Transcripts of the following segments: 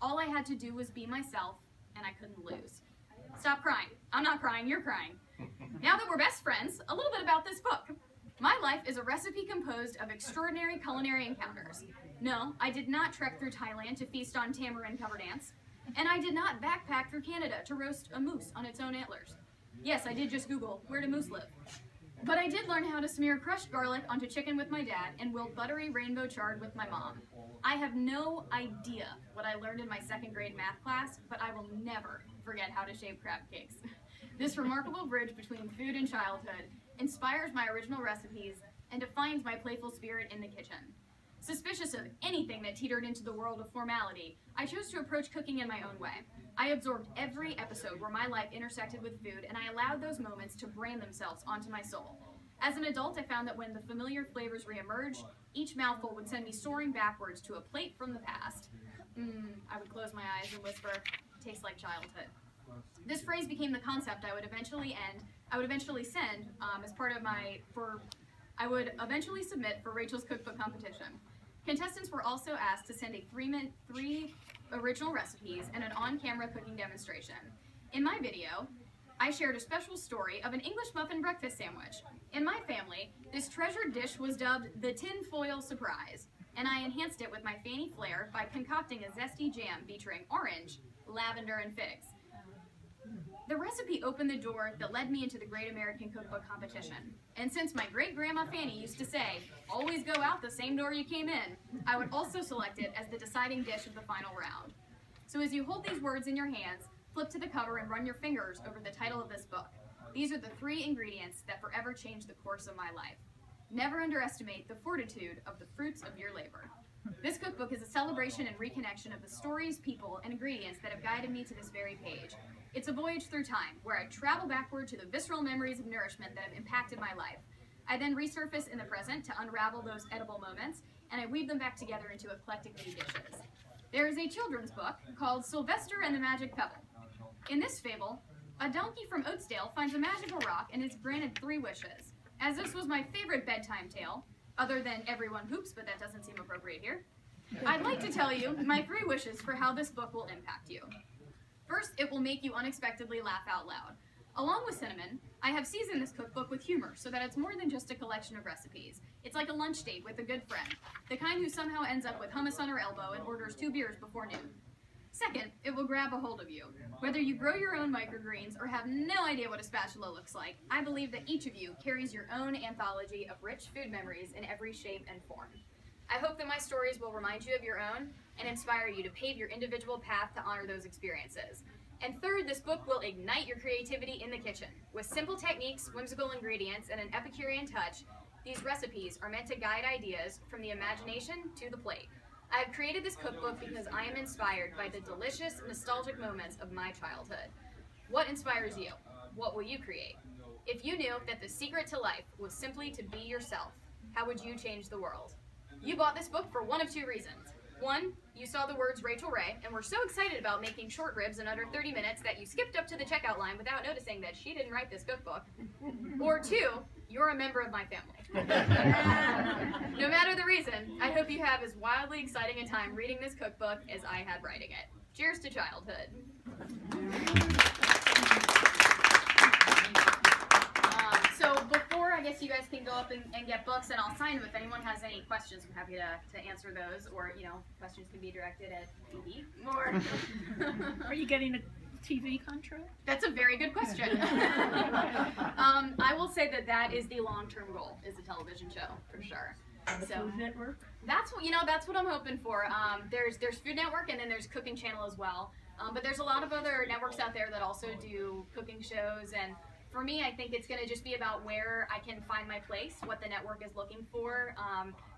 All I had to do was be myself, and I couldn't lose. Stop crying. I'm not crying, you're crying. Now that we're best friends, a little bit about this book. My life is a recipe composed of extraordinary culinary encounters. No, I did not trek through Thailand to feast on tamarind-covered ants, and I did not backpack through Canada to roast a moose on its own antlers. Yes, I did just Google, where do moose live? But I did learn how to smear crushed garlic onto chicken with my dad and wield buttery rainbow chard with my mom. I have no idea what I learned in my second grade math class, but I will never forget how to shape crab cakes. This remarkable bridge between food and childhood inspires my original recipes and defines my playful spirit in the kitchen. Suspicious of anything that teetered into the world of formality, I chose to approach cooking in my own way. I absorbed every episode where my life intersected with food, and I allowed those moments to brand themselves onto my soul. As an adult, I found that when the familiar flavors reemerged, each mouthful would send me soaring backwards to a plate from the past. I would close my eyes and whisper, tastes like childhood. This phrase became the concept I would eventually send as part of I would eventually submit for Rachel's cookbook competition. Contestants were also asked to send a three original recipes and an on-camera cooking demonstration. In my video, I shared a special story of an English muffin breakfast sandwich. In my family, this treasured dish was dubbed the tinfoil surprise, and I enhanced it with my Fanny flair by concocting a zesty jam featuring orange, lavender, and figs. The recipe opened the door that led me into the Great American Cookbook Competition. And since my great-grandma Fanny used to say, always go out the same door you came in, I would also select it as the deciding dish of the final round. So as you hold these words in your hands, flip to the cover and run your fingers over the title of this book. These are the 3 ingredients that forever changed the course of my life. Never underestimate the fortitude of the fruits of your labor. This cookbook is a celebration and reconnection of the stories, people, and ingredients that have guided me to this very page. It's a voyage through time, where I travel backward to the visceral memories of nourishment that have impacted my life. I then resurface in the present to unravel those edible moments, and I weave them back together into eclectic new dishes. There is a children's book called Sylvester and the Magic Pebble. In this fable, a donkey from Oatsdale finds a magical rock and is granted 3 wishes. As this was my favorite bedtime tale, other than Everyone Poops, but that doesn't seem appropriate here, I'd like to tell you my 3 wishes for how this book will impact you. First, it will make you unexpectedly laugh out loud. Along with cinnamon, I have seasoned this cookbook with humor so that it's more than just a collection of recipes. It's like a lunch date with a good friend, the kind who somehow ends up with hummus on her elbow and orders 2 beers before noon. Second, it will grab a hold of you. Whether you grow your own microgreens or have no idea what a spatula looks like, I believe that each of you carries your own anthology of rich food memories in every shape and form. I hope that my stories will remind you of your own and inspire you to pave your individual path to honor those experiences. And third, this book will ignite your creativity in the kitchen. With simple techniques, whimsical ingredients, and an Epicurean touch, these recipes are meant to guide ideas from the imagination to the plate. I have created this cookbook because I am inspired by the delicious, nostalgic moments of my childhood. What inspires you? What will you create? If you knew that the secret to life was simply to be yourself, how would you change the world? You bought this book for one of 2 reasons. 1, you saw the words Rachel Ray and were so excited about making short ribs in under 30 minutes that you skipped up to the checkout line without noticing that she didn't write this cookbook. Or 2, you're a member of my family. No matter the reason, I hope you have as wildly exciting a time reading this cookbook as I had writing it. Cheers to childhood. So before, I guess you guys can go up and get books, and I'll sign them. If anyone has any questions, I'm happy to answer those, or, questions can be directed at Phoebe. Or Are you getting a TV contract? That's a very good question. I will say that is the long-term goal, is a television show, for sure. So, Food Network? That's what I'm hoping for. There's Food Network, and then there's Cooking Channel as well. But there's a lot of other networks out there that also do cooking shows, and for me, I think it's going to just be about where I can find my place, what the network is looking for.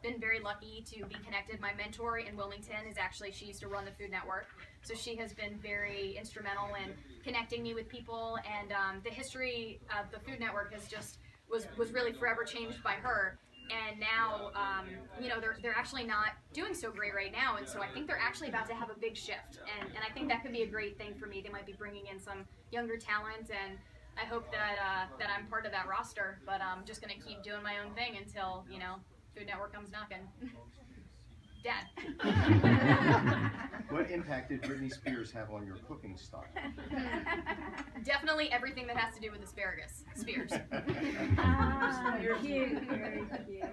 Been very lucky to be connected. My mentor in Wilmington she used to run the Food Network, so she has been very instrumental in connecting me with people, and the history of the Food Network was really forever changed by her. And now, they're actually not doing so great right now, and so I think they're actually about to have a big shift, and I think that could be a great thing for me. They might be bringing in some younger talent, and I hope that I'm part of that roster, but I'm just going to keep doing my own thing until, Food Network comes knocking. Dad. What impact did Britney Spears have on your cooking style? Definitely everything that has to do with asparagus. Spears. You're cute. Very cute.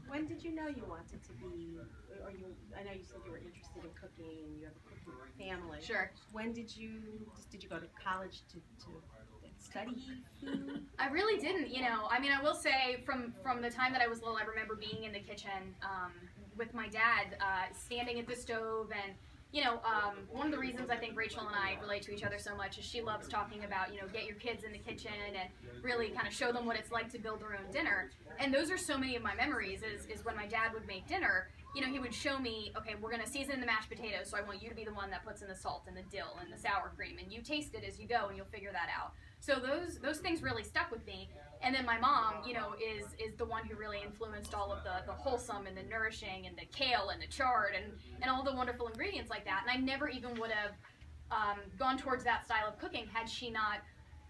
When did you know you wanted to be, or I know you said you were interested in cooking, you have a cooking family. Sure. When did you go to college to study food? I really didn't, you know. I mean, I will say from the time that I was little, I remember being in the kitchen with my dad, standing at the stove, and you know, one of the reasons I think Rachel and I relate to each other so much is she loves talking about, you know, get your kids in the kitchen and really kind of show them what it's like to build their own dinner. And those are so many of my memories is when my dad would make dinner, you know, he would show me, okay, we're going to season the mashed potatoes, so I want you to be the one that puts in the salt and the dill and the sour cream, and you taste it as you go and you'll figure that out. So those things really stuck with me. And then my mom, you know, is the one who really influenced all of the wholesome and the nourishing and the kale and the chard and all the wonderful ingredients like that. And I never even would have gone towards that style of cooking had she not,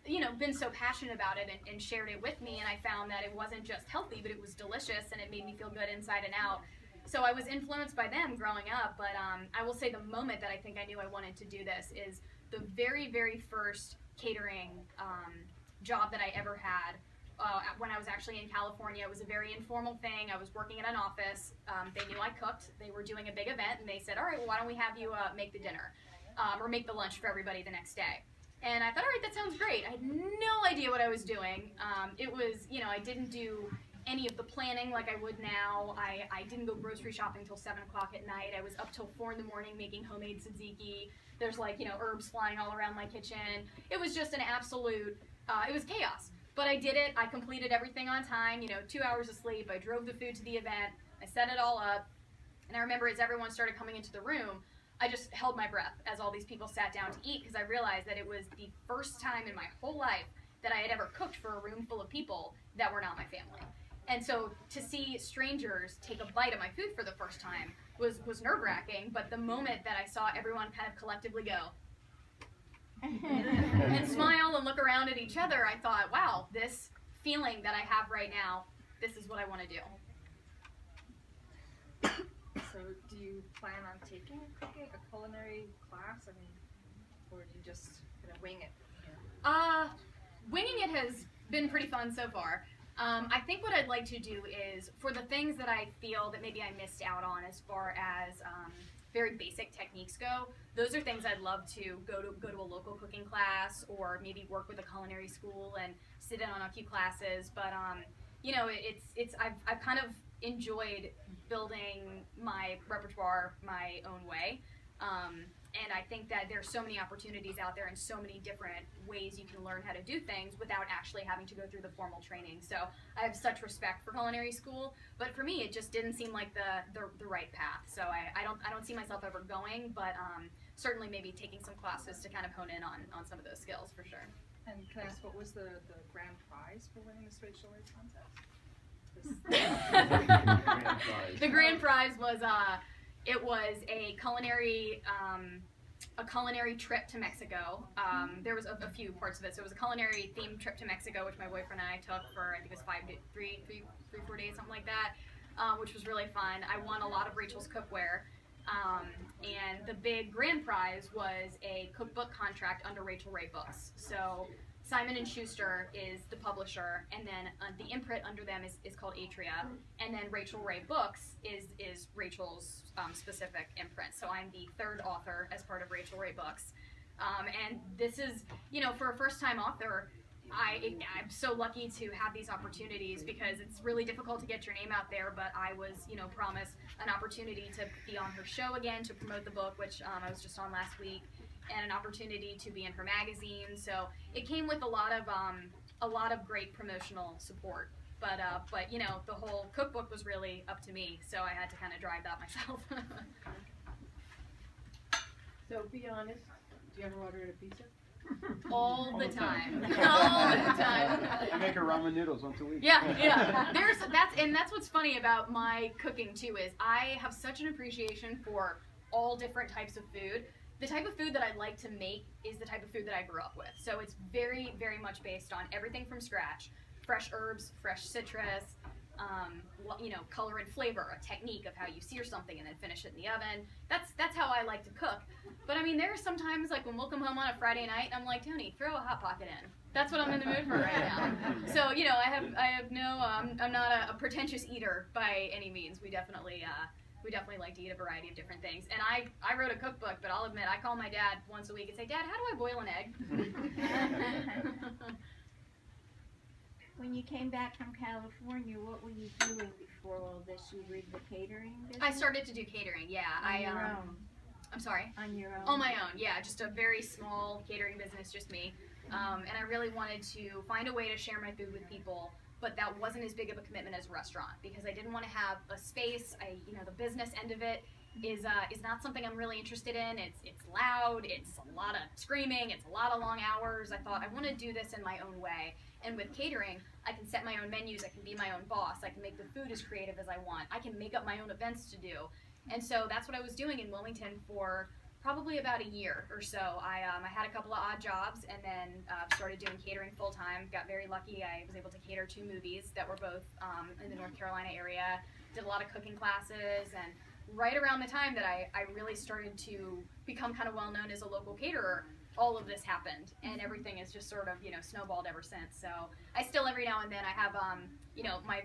you know, been so passionate about it and shared it with me. And I found that it wasn't just healthy, but it was delicious and it made me feel good inside and out. So I was influenced by them growing up. But I will say the moment that I think I knew I wanted to do this is the very, very first catering job that I ever had. When I was actually in California, it was a very informal thing. I was working in an office. They knew I cooked. They were doing a big event, and they said, all right, well, why don't we have you make the dinner or make the lunch for everybody the next day. And I thought, all right, that sounds great. I had no idea what I was doing. It was, you know, I didn't do any of the planning like I would now. I didn't go grocery shopping till 7 o'clock at night. I was up till 4 in the morning making homemade tzatziki. There's like, you know, herbs flying all around my kitchen. It was just an absolute, it was chaos. But I did it. I completed everything on time, you know, 2 hours of sleep. I drove the food to the event. I set it all up. And I remember as everyone started coming into the room, I just held my breath as all these people sat down to eat because I realized that it was the first time in my whole life that I had ever cooked for a room full of people that were not my family. And so to see strangers take a bite of my food for the first time was nerve-wracking, but the moment that I saw everyone kind of collectively go and smile and look around at each other, I thought, wow, this feeling that I have right now, this is what I want to do. So do you plan on taking a culinary class? I mean, or do you just kind of wing it? Winging it has been pretty fun so far. I think what I'd like to do is, for the things that I feel that maybe I missed out on as far as very basic techniques go, those are things I'd love to go to a local cooking class or maybe work with a culinary school and sit in on a few classes. But you know, I've kind of enjoyed building my repertoire my own way. And I think that there's so many opportunities out there and so many different ways you can learn how to do things without actually having to go through the formal training. So I have such respect for culinary school, but for me it just didn't seem like the right path. So I don't see myself ever going, but certainly maybe taking some classes to kind of hone in on some of those skills for sure. And can I ask, what was the grand prize for winning this Rachel Ray contest? The grand prize was it was a culinary trip to Mexico. There was a few parts of it. So it was a culinary themed trip to Mexico, which my boyfriend and I took for, I think it was 4 days, something like that, which was really fun. I won a lot of Rachel's cookware. And the big grand prize was a cookbook contract under Rachel Ray Books. So Simon & Schuster is the publisher, and then the imprint under them is called Atria, and then Rachel Ray Books is Rachel's specific imprint. So I'm the third author as part of Rachel Ray Books. And this is, you know, for a first-time author, I'm so lucky to have these opportunities because it's really difficult to get your name out there, but I was, you know, promised an opportunity to be on her show again to promote the book, which I was just on last week, and an opportunity to be in her magazine. So it came with a lot of great promotional support. But you know, the whole cookbook was really up to me, so I had to kind of drive that myself. So be honest, do you ever order a pizza? All the time. All the time. I make her ramen noodles once a week. Yeah. That's what's funny about my cooking too is I have such an appreciation for all different types of food. The type of food that I like to make is the type of food that I grew up with. So it's very, very much based on everything from scratch. Fresh herbs, fresh citrus, you know, color and flavor, a technique of how you sear something and then finish it in the oven. That's how I like to cook. But I mean, there are sometimes like when we'll come home on a Friday night, I'm like, Tony, throw a Hot Pocket in. That's what I'm in the mood for right now. So, you know, I have no, I'm not a pretentious eater by any means. We definitely like to eat a variety of different things. And I wrote a cookbook, but I'll admit, I call my dad once a week and say, Dad, how do I boil an egg? When you came back from California, what were you doing before all this? You were in the catering business? I started to do catering, yeah. On your own? I'm sorry? On your own? On my own, yeah. Just a very small catering business, just me. And I really wanted to find a way to share my food with people, but that wasn't as big of a commitment as a restaurant because I didn't want to have a space. You know, the business end of it is not something I'm really interested in. It's loud, it's a lot of screaming, it's a lot of long hours. I thought I want to do this in my own way. And with catering, I can set my own menus, I can be my own boss, I can make the food as creative as I want, I can make up my own events to do. And so that's what I was doing in Wilmington for probably about a year or so. I had a couple of odd jobs and then started doing catering full time. Got very lucky. I was able to cater 2 movies that were both in the North Carolina area. Did a lot of cooking classes, and right around the time that I really started to become kind of well known as a local caterer, all of this happened, and everything has just sort of, you know, snowballed ever since. So I still every now and then I have you know, my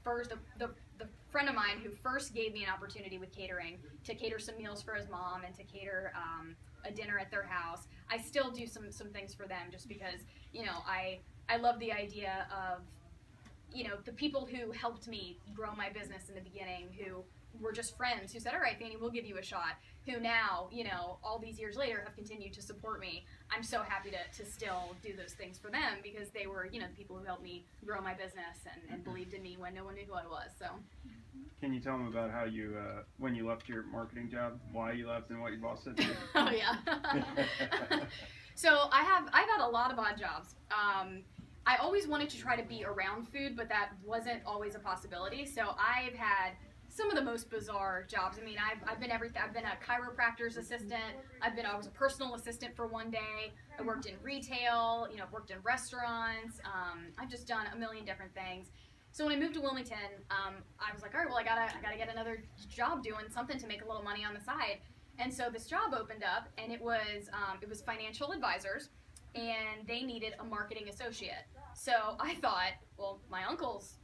first the friend of mine who first gave me an opportunity with catering to cater some meals for his mom and to cater a dinner at their house. I still do some things for them just because, you know, I love the idea of, you know, the people who helped me grow my business in the beginning, who were just friends, who said, all right, Fanny, we'll give you a shot, who now, you know, all these years later have continued to support me. I'm so happy to still do those things for them because they were, you know, the people who helped me grow my business and believed in me when no one knew who I was. So. Can you tell them about how you, when you left your marketing job, why you left and what your boss said to you? Oh, yeah. So I've had a lot of odd jobs. I always wanted to try to be around food, but that wasn't always a possibility. So I've had some of the most bizarre jobs. I mean, I've been everything. I've been a chiropractor's assistant. I was a personal assistant for one day. I worked in retail. You know, worked in restaurants. I've just done a million different things. So when I moved to Wilmington, I was like, all right, well, I gotta get another job doing something to make a little money on the side. And so this job opened up, and it was financial advisors, and they needed a marketing associate. So I thought, well, my uncle's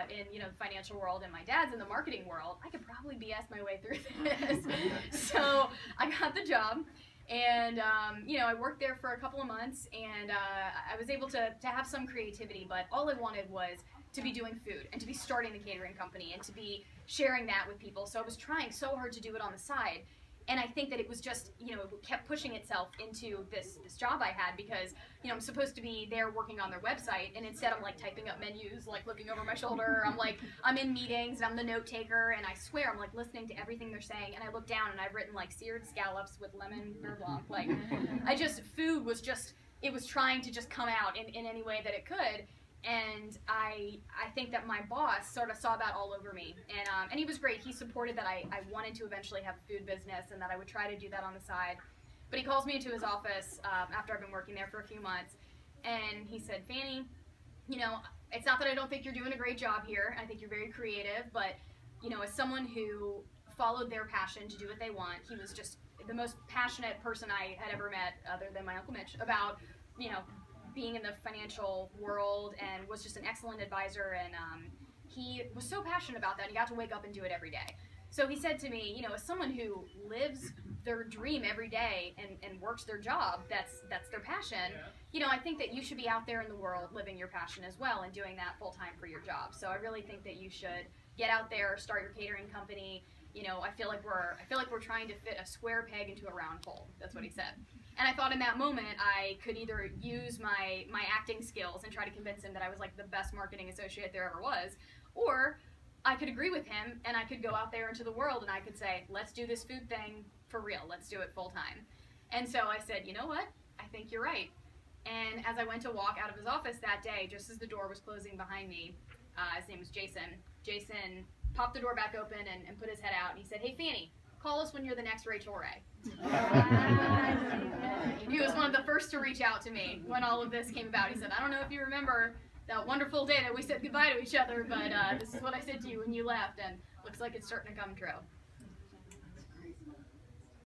in, you know, the financial world and my dad's in the marketing world, I could probably BS my way through this. So I got the job, and you know, I worked there for a couple of months, and I was able to have some creativity, but all I wanted was to be doing food and to be starting the catering company and to be sharing that with people. So I was trying so hard to do it on the side. And I think that it was just, you know, it kept pushing itself into this job I had because, you know, I'm supposed to be there working on their website, and instead I'm like typing up menus, like looking over my shoulder. I'm in meetings, and I'm the note taker, and I swear I'm like listening to everything they're saying, and I look down and I've written like seared scallops with lemon beurre blanc. Like, food was just, it was trying to just come out in any way that it could. And I think that my boss sort of saw that all over me, and he was great. He supported that I wanted to eventually have a food business and that I would try to do that on the side. But he calls me into his office after I've been working there for a few months, and he said, Fanny, you know, it's not that I don't think you're doing a great job here. I think you're very creative, but, you know, as someone who followed their passion to do what they want, he was just the most passionate person I had ever met, other than my Uncle Mitch, about, you know, being in the financial world, and was just an excellent advisor, and he was so passionate about that. He got to wake up and do it every day. So he said to me, you know, as someone who lives their dream every day and works their job, that's their passion, you know, I think that you should be out there in the world living your passion as well and doing that full time for your job. So I really think that you should get out there, start your catering company. You know, I feel like we're trying to fit a square peg into a round hole. That's what he said. And I thought in that moment I could either use my acting skills and try to convince him that I was like the best marketing associate there ever was, or I could agree with him and I could go out there into the world and I could say, let's do this food thing for real, let's do it full time. And so I said, you know what, I think you're right. And as I went to walk out of his office that day, just as the door was closing behind me, his name was Jason popped the door back open and put his head out, and he said, hey Fanny, call us when you're the next Rachel Ray. He was one of the first to reach out to me when all of this came about. He said, I don't know if you remember that wonderful day that we said goodbye to each other, but this is what I said to you when you left, and looks like it's starting to come true.